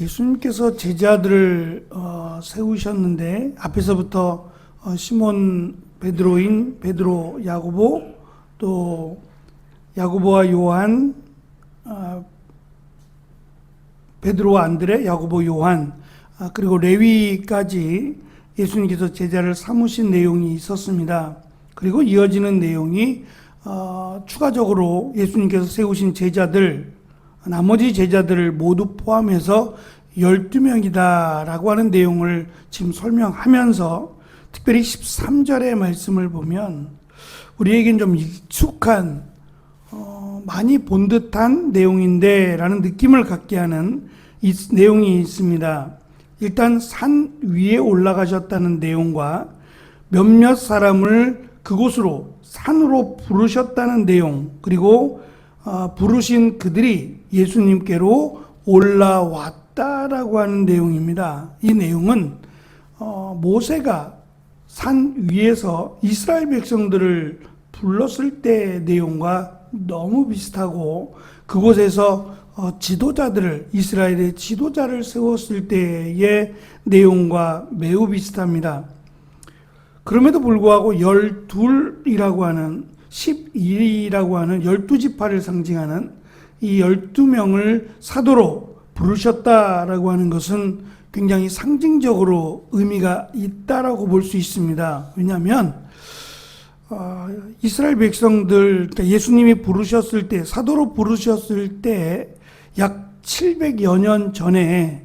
예수님께서 제자들을 세우셨는데 앞에서부터 시몬 베드로인 베드로 야고보, 또 야고보와 요한, 베드로와 안드레, 야고보, 요한, 그리고 레위까지 예수님께서 제자를 삼으신 내용이 있었습니다. 그리고 이어지는 내용이 추가적으로 예수님께서 세우신 제자들, 나머지 제자들을 모두 포함해서 12명이다 라고 하는 내용을 지금 설명하면서 특별히 13절의 말씀을 보면 우리에겐 좀 익숙한 많이 본 듯한 내용인데 라는 느낌을 갖게 하는 이 내용이 있습니다. 일단 산 위에 올라가셨다는 내용과 몇몇 사람을 그곳으로 산으로 부르셨다는 내용, 그리고 부르신 그들이 예수님께로 올라왔다라고 하는 내용입니다. 이 내용은 모세가 산 위에서 이스라엘 백성들을 불렀을 때 내용과 너무 비슷하고, 그곳에서 지도자들을, 이스라엘의 지도자를 세웠을 때의 내용과 매우 비슷합니다. 그럼에도 불구하고 12이라고 하는 11이라고 하는 12지파를 상징하는 이 12명을 사도로 부르셨다라고 하는 것은 굉장히 상징적으로 의미가 있다라고 볼 수 있습니다. 왜냐하면 이스라엘 백성들, 그러니까 예수님이 부르셨을 때, 사도로 부르셨을 때 약 700여 년 전에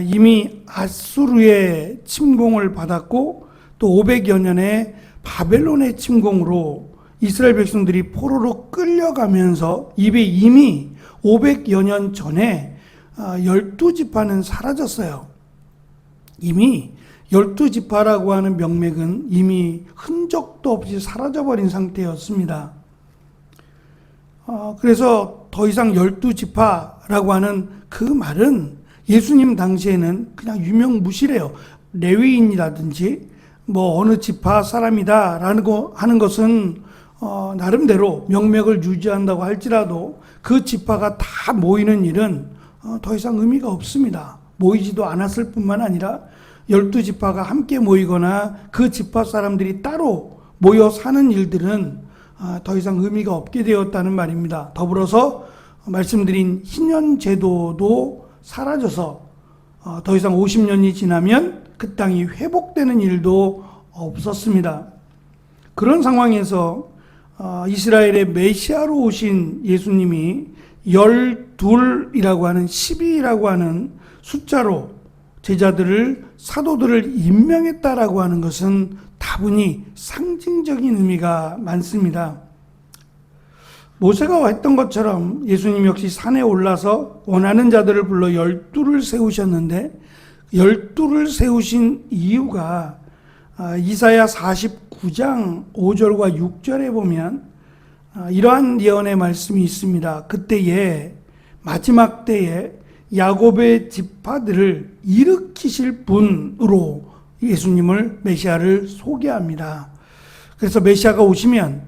이미 아수르의 침공을 받았고 또 500여 년에 바벨론의 침공으로 이스라엘 백성들이 포로로 끌려가면서 이미 500여 년 전에 12지파는 사라졌어요. 이미 12지파라고 하는 명맥은 이미 흔적도 없이 사라져버린 상태였습니다. 그래서 더 이상 12지파라고 하는 그 말은 예수님 당시에는 그냥 유명무실해요. 레위인이라든지 뭐 어느 지파 사람이다라는 거 하는 것은 나름대로 명맥을 유지한다고 할지라도 그 지파가 다 모이는 일은 더 이상 의미가 없습니다. 모이지도 않았을 뿐만 아니라 12지파가 함께 모이거나 그 지파 사람들이 따로 모여 사는 일들은 더 이상 의미가 없게 되었다는 말입니다. 더불어서 말씀드린 희년 제도도 사라져서 더 이상 50년이 지나면 그 땅이 회복되는 일도 없었습니다. 그런 상황에서 이스라엘의 메시아로 오신 예수님이 12이라고 하는 12라고 하는 숫자로 제자들을, 사도들을 임명했다라고 하는 것은 다분히 상징적인 의미가 많습니다. 모세가 했던 것처럼 예수님 역시 산에 올라서 원하는 자들을 불러 12를 세우셨는데 12를 세우신 이유가 이사야 49장 5절과 6절에 보면 이러한 예언의 말씀이 있습니다. 그때에, 마지막 때에 야곱의 지파들을 일으키실 분으로 예수님을, 메시아를 소개합니다. 그래서 메시아가 오시면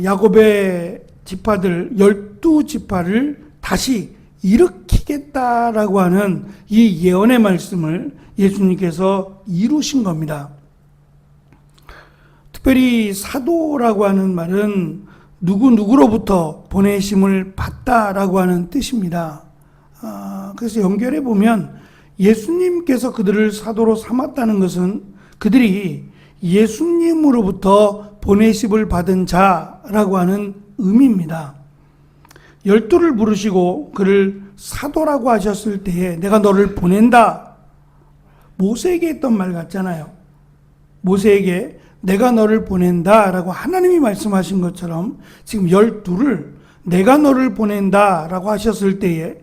야곱의 지파들 12지파를 다시 일으키겠다라고 하는 이 예언의 말씀을 예수님께서 이루신 겁니다. 특별히 사도라고 하는 말은 누구로부터 보내심을 받다라고 하는 뜻입니다. 그래서 연결해 보면 예수님께서 그들을 사도로 삼았다는 것은 그들이 예수님으로부터 보내심을 받은 자라고 하는 의미입니다. 12를 부르시고 그를 사도라고 하셨을 때에 내가 너를 보낸다. 모세에게 했던 말 같잖아요. 모세에게 내가 너를 보낸다 라고 하나님이 말씀하신 것처럼 지금 12를 내가 너를 보낸다 라고 하셨을 때에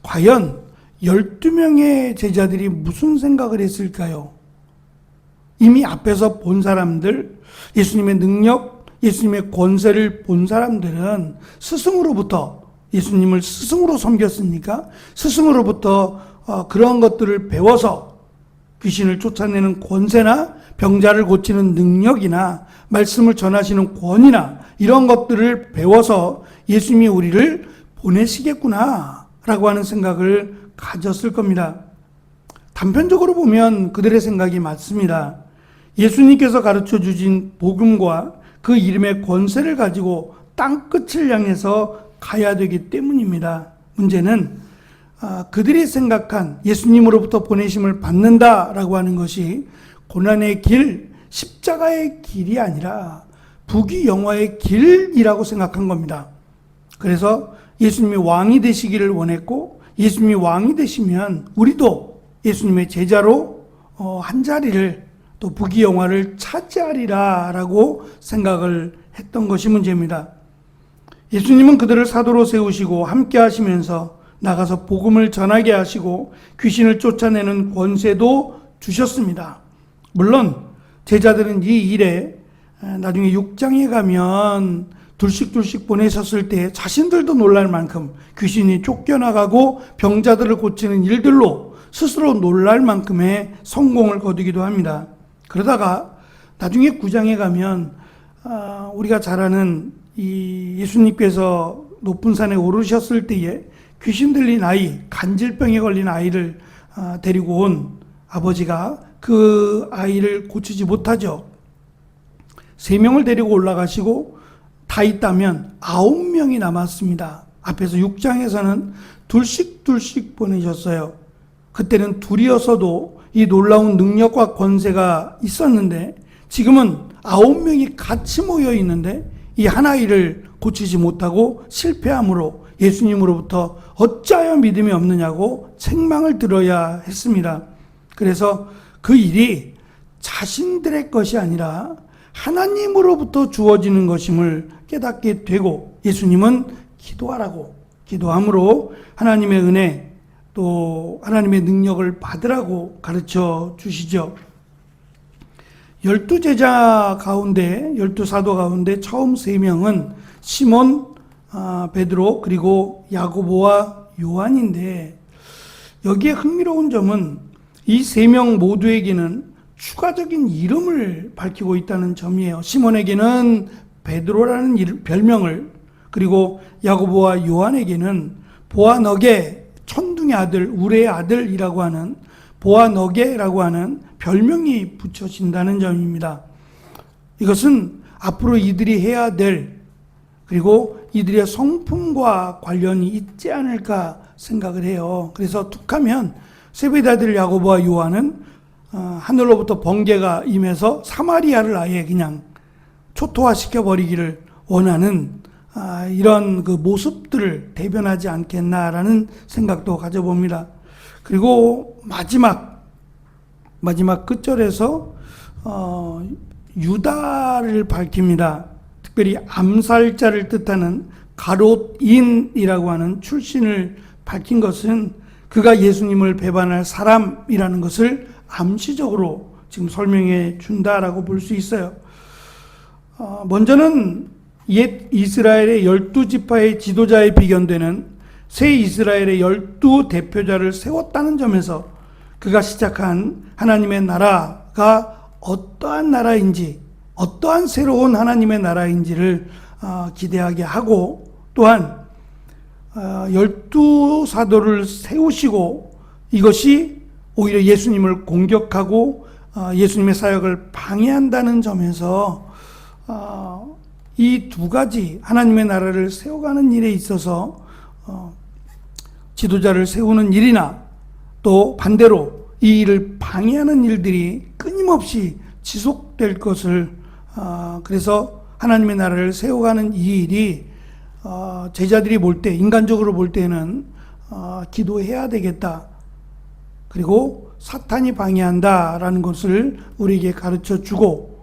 과연 12명의 제자들이 무슨 생각을 했을까요? 이미 앞에서 본 사람들, 예수님의 능력, 예수님의 권세를 본 사람들은 스승으로부터, 예수님을 스승으로 섬겼으니까 스승으로부터 그러한 것들을 배워서 귀신을 쫓아내는 권세나 병자를 고치는 능력이나 말씀을 전하시는 권위나 이런 것들을 배워서 예수님이 우리를 보내시겠구나 라고 하는 생각을 가졌을 겁니다. 단편적으로 보면 그들의 생각이 맞습니다. 예수님께서 가르쳐 주신 복음과 그 이름의 권세를 가지고 땅끝을 향해서 가야 되기 때문입니다. 문제는 그들이 생각한 예수님으로부터 보내심을 받는다라고 하는 것이 고난의 길, 십자가의 길이 아니라 부귀영화의 길이라고 생각한 겁니다. 그래서 예수님이 왕이 되시기를 원했고, 예수님이 왕이 되시면 우리도 예수님의 제자로 한 자리를, 또 부귀영화를 차지하리라 라고 생각을 했던 것이 문제입니다. 예수님은 그들을 사도로 세우시고 함께 하시면서 나가서 복음을 전하게 하시고 귀신을 쫓아내는 권세도 주셨습니다. 물론 제자들은 이 일에 나중에 6장에 가면 둘씩 보내셨을 때 자신들도 놀랄 만큼 귀신이 쫓겨나가고 병자들을 고치는 일들로 스스로 놀랄 만큼의 성공을 거두기도 합니다. 그러다가 나중에 9장에 가면 우리가 잘 아는 이 예수님께서 높은 산에 오르셨을 때에 귀신 들린 아이, 간질병에 걸린 아이를 데리고 온 아버지가 그 아이를 고치지 못하죠. 3명을 데리고 올라가시고 다 있다면 9명이 남았습니다. 앞에서 6장에서는 둘씩 보내셨어요. 그때는 둘이어서도 이 놀라운 능력과 권세가 있었는데 지금은 9명이 같이 모여 있는데 이 한 아이를 고치지 못하고 실패함으로 예수님으로부터 어찌하여 믿음이 없느냐고 책망을 들어야 했습니다. 그래서 그 일이 자신들의 것이 아니라 하나님으로부터 주어지는 것임을 깨닫게 되고, 예수님은 기도함으로 하나님의 은혜 또 하나님의 능력을 받으라고 가르쳐 주시죠. 12제자 가운데, 12사도 가운데 처음 3명은 시몬, 베드로, 그리고 야고보와 요한인데, 여기에 흥미로운 점은 이 3명 모두에게는 추가적인 이름을 밝히고 있다는 점이에요. 시몬에게는 베드로라는 별명을, 그리고 야고보와 요한에게는 보아너게, 천둥의 아들, 우레의 아들이라고 하는 보아너게라고 하는 별명이 붙여진다는 점입니다. 이것은 앞으로 이들이 해야 될, 그리고 이들의 성품과 관련이 있지 않을까 생각을 해요. 그래서 툭하면 세베대 아들 야고보와 요한은 하늘로부터 번개가 임해서 사마리아를 아예 그냥 초토화시켜 버리기를 원하는 이런 그 모습들을 대변하지 않겠나라는 생각도 가져봅니다. 그리고 마지막 끝절에서 유다를 밝힙니다. 특별히 암살자를 뜻하는 가롯인이라고 하는 출신을 밝힌 것은 그가 예수님을 배반할 사람이라는 것을 암시적으로 지금 설명해 준다라고 볼 수 있어요. 먼저는 옛 이스라엘의 12지파의 지도자에 비견되는 새 이스라엘의 12 대표자를 세웠다는 점에서 그가 시작한 하나님의 나라가 어떠한 나라인지, 어떠한 새로운 하나님의 나라인지를 기대하게 하고, 또한 12사도를 세우시고 이것이 오히려 예수님을 공격하고 예수님의 사역을 방해한다는 점에서 이 두 가지 하나님의 나라를 세워가는 일에 있어서 지도자를 세우는 일이나 또 반대로 이 일을 방해하는 일들이 끊임없이 지속될 것을, 그래서 하나님의 나라를 세워가는 이 일이 제자들이 볼 때, 인간적으로 볼 때는 기도해야 되겠다, 그리고 사탄이 방해한다라는 것을 우리에게 가르쳐 주고,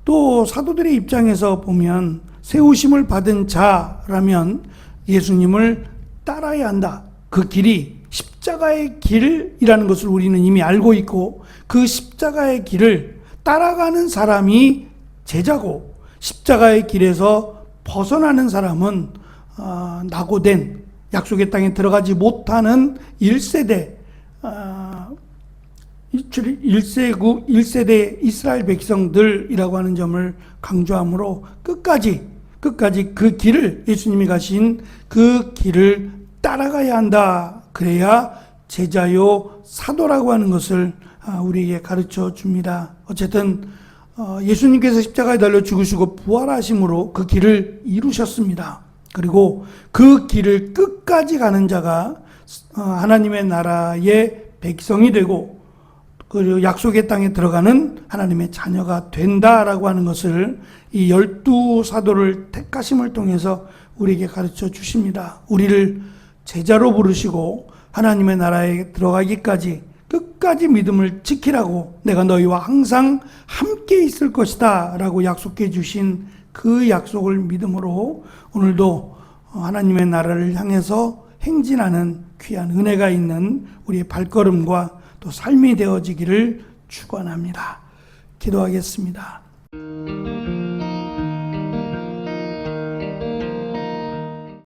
또 사도들의 입장에서 보면 세우심을 받은 자라면 예수님을 따라야 한다. 그 길이 십자가의 길이라는 것을 우리는 이미 알고 있고, 그 십자가의 길을 따라가는 사람이 제자고, 십자가의 길에서 벗어나는 사람은 낙오된, 약속의 땅에 들어가지 못하는 1세대 1세대 이스라엘 백성들이라고 하는 점을 강조하므로 끝까지 그 길을, 예수님이 가신 그 길을 따라가야 한다. 그래야 제자요 사도라고 하는 것을 우리에게 가르쳐 줍니다. 어쨌든 예수님께서 십자가에 달려 죽으시고 부활하심으로 그 길을 이루셨습니다. 그리고 그 길을 끝까지 가는 자가 하나님의 나라의 백성이 되고 그리고 약속의 땅에 들어가는 하나님의 자녀가 된다라고 하는 것을 이 12사도를 택하심을 통해서 우리에게 가르쳐 주십니다. 우리를 제자로 부르시고 하나님의 나라에 들어가기까지 끝까지 믿음을 지키라고 내가 너희와 항상 함께 있을 것이다 라고 약속해 주신 그 약속을 믿음으로 오늘도 하나님의 나라를 향해서 행진하는 귀한 은혜가 있는 우리의 발걸음과 또 삶이 되어지기를 축원합니다. 기도하겠습니다.